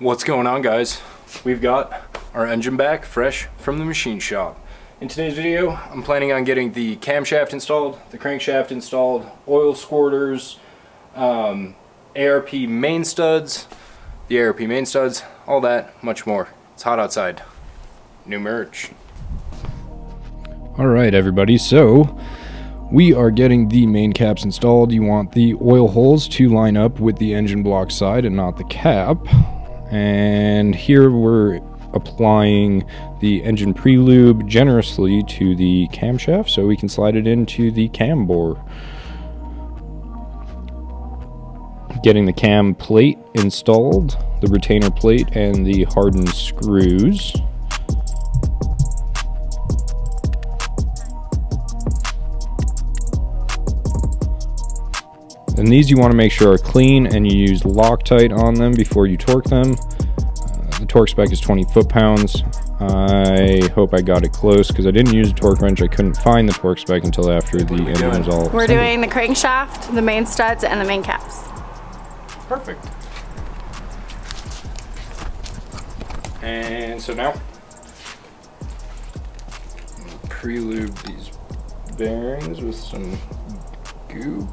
What's going on, guys? We've got our engine back fresh from the machine shop. In today's video, I'm planning on getting the camshaft installed, the crankshaft installed, oil squirters, ARP main studs, all that, much more. It's hot outside. New merch. Alright everybody, so we are getting the main caps installed. You want the oil holes to line up with the engine block side and not the cap. And here we're applying the engine pre-lube generously to the camshaft so we can slide it into the cam bore. Getting the cam plate installed, the retainer plate and the hardened screws. And these you want to make sure are clean and you use Loctite on them before you torque them. The torque spec is 20 foot-pounds. I hope I got it close because I didn't use a torque wrench. I couldn't find the torque spec until after the engine was all We're doing the crankshaft, the main studs, and the main caps. Perfect. And so now, pre-lube these bearings with some goop.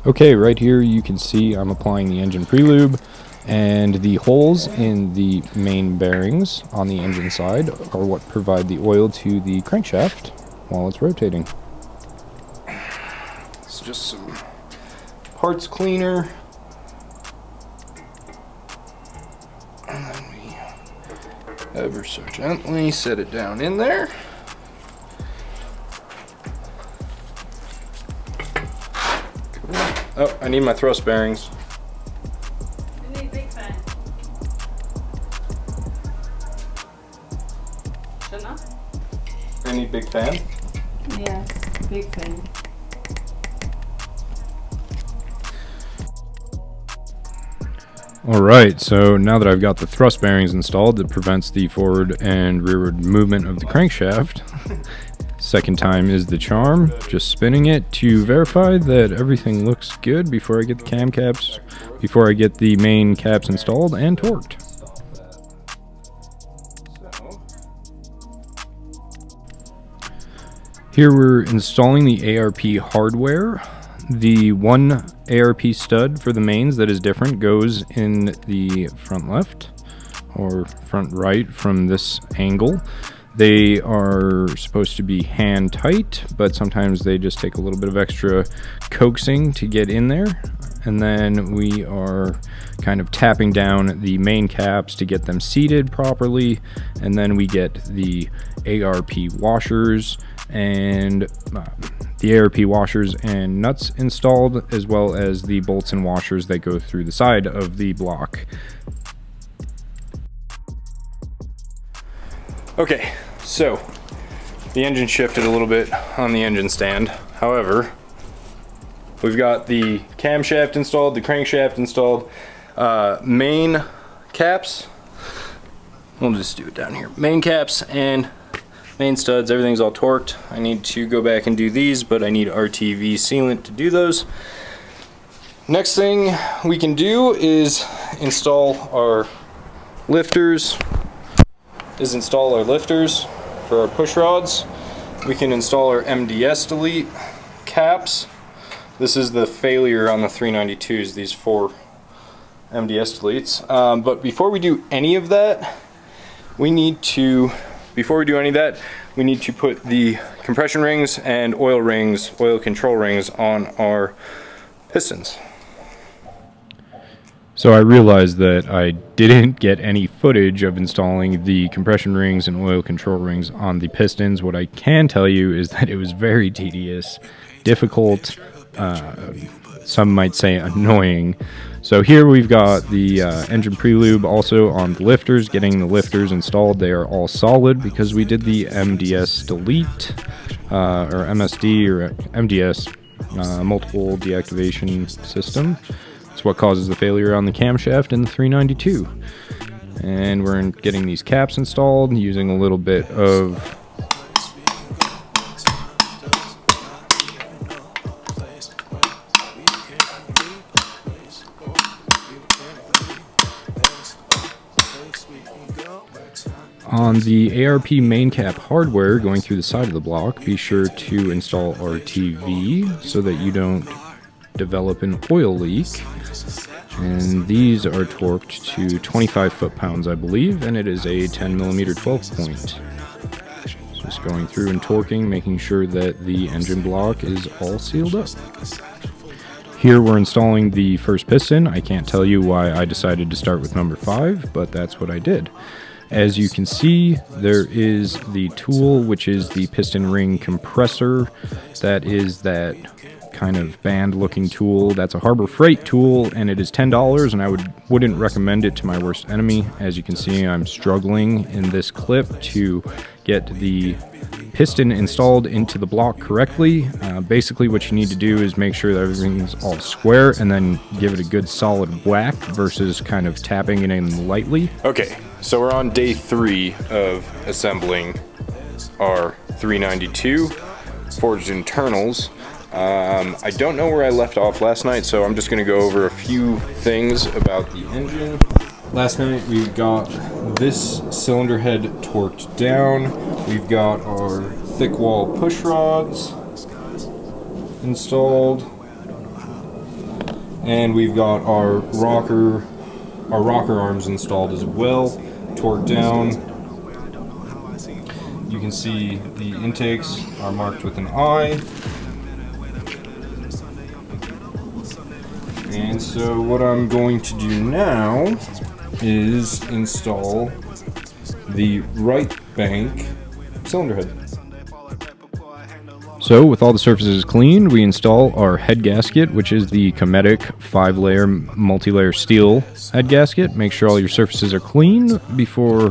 Okay, right here you can see I'm applying the engine pre-lube, and the holes in the main bearings on the engine side are what provide the oil to the crankshaft while it's rotating. It's just some parts cleaner. And then we ever so gently set it down in there. Oh, I need my thrust bearings. I need big fan. I need big fan. Yes, big fan. Alright, so now that I've got the thrust bearings installed that prevents the forward and rearward movement of the crankshaft, second time is the charm. Just spinning it to verify that everything looks good before I get the cam caps, before I get the main caps installed and torqued. Here we're installing the ARP hardware. The one ARP stud for the mains that is different goes in the front left or front right from this angle. They are supposed to be hand tight, but sometimes they just take a little bit of extra coaxing to get in there. And then we are kind of tapping down the main caps to get them seated properly. And then we get the ARP washers and the ARP washers and nuts installed, as well as the bolts and washers that go through the side of the block. Okay, so the engine shifted a little bit on the engine stand. However, we've got the camshaft installed, the crankshaft installed, main caps. We'll just do it down here. Main caps and main studs, everything's all torqued. I need to go back and do these, but I need RTV sealant to do those. Next thing we can do is install our lifters. For our push rods. We can install our MDS delete caps. This is the failure on the 392s, these 4 MDS deletes. But before we do any of that, we need to put the compression rings and oil control rings on our pistons. So I realized that I didn't get any footage of installing the compression rings and oil control rings on the pistons. What I can tell you is that it was very tedious, difficult, some might say annoying. So here we've got the engine pre-lube also on the lifters, getting the lifters installed. They are all solid because we did the MDS delete, or MSD or MDS, multiple deactivation system. It's what causes the failure on the camshaft in the 392. And we're getting these caps installed using a little bit of On the ARP main cap hardware going through the side of the block, be sure to install RTV so that you don't develop an oil leak. And these are torqued to 25 foot-pounds, I believe, and it is a 10mm 12-point. Just going through and torquing, making sure that the engine block is all sealed up. Here we're installing the first piston. I can't tell you why I decided to start with number 5, but that's what I did. As you can see, there is the tool, which is the piston ring compressor. That is that kind of band looking tool. That's a Harbor Freight tool, and it is $10, and I wouldn't recommend it to my worst enemy. As you can see, I'm struggling in this clip to get the piston installed into the block correctly. Basically what you need to do is make sure that everything's all square and then give it a good solid whack versus kind of tapping it in lightly. Okay, so we're on day 3 of assembling our 392 forged internals. I don't know where I left off last night, so I'm just going to go over a few things about the engine. Last night we got this cylinder head torqued down. We've got our thick wall push rods installed, and we've got our rocker arms installed as well, torqued down. You can see the intakes are marked with an I. And so what I'm going to do now is install the right bank cylinder head. So with all the surfaces cleaned, we install our head gasket, which is the Cometic 5-layer multi-layer steel head gasket. Make sure all your surfaces are clean before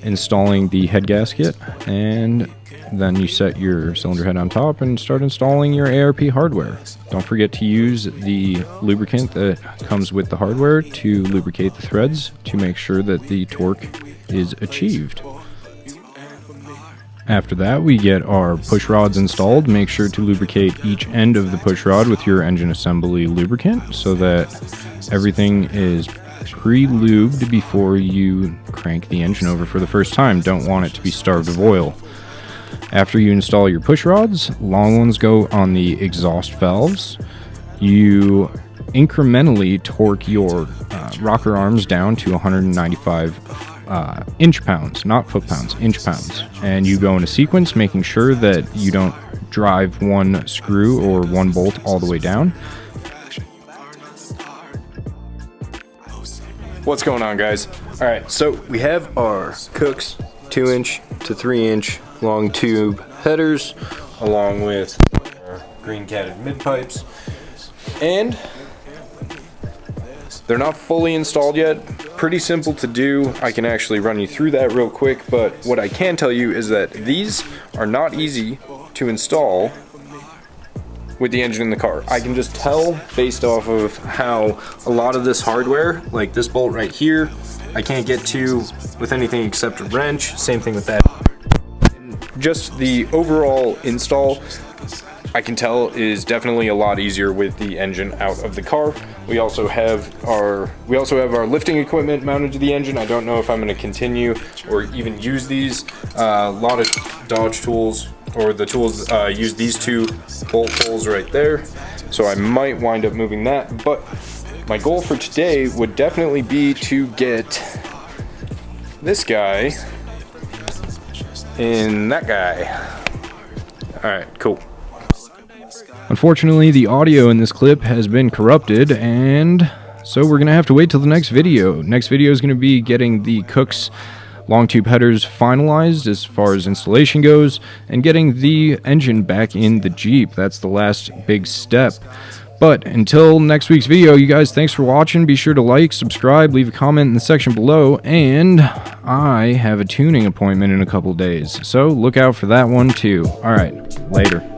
installing the head gasket, and then you set your cylinder head on top and start installing your ARP hardware. Don't forget to use the lubricant that comes with the hardware to lubricate the threads to make sure that the torque is achieved. After that, we get our push rods installed. Make sure to lubricate each end of the push rod with your engine assembly lubricant so that everything is pre-lubed before you crank the engine over for the first time. Don't want it to be starved of oil. After you install your push rods, long ones go on the exhaust valves. You incrementally torque your rocker arms down to 195 inch-pounds, not foot-pounds, inch-pounds. And you go in a sequence, making sure that you don't drive one screw or one bolt all the way down. What's going on, guys? All right, so we have our Cook's 2-inch to 3-inch long tube headers, along with our green catted mid pipes, and they're not fully installed yet. Pretty simple to do. I can actually run you through that real quick, but what I can tell you is that these are not easy to install with the engine in the car. I can just tell based off of how a lot of this hardware, like this bolt right here, I can't get to with anything except a wrench. Same thing with that. Just the overall install, I can tell, is definitely a lot easier with the engine out of the car. We also have our lifting equipment mounted to the engine. I don't know if I'm going to continue or even use these. A lot of Dodge tools, or the tools, use these 2 bolt holes right there. So I might wind up moving that, but my goal for today would definitely be to get this guy and that guy. Alright, cool. Unfortunately, the audio in this clip has been corrupted, and so we're going to have to wait till the next video. Next video is going to be getting the Cook's long tube headers finalized as far as installation goes, and getting the engine back in the Jeep. That's the last big step. But until next week's video, you guys, thanks for watching. Be sure to like, subscribe, leave a comment in the section below, and I have a tuning appointment in a couple days, so look out for that one too. Alright, later.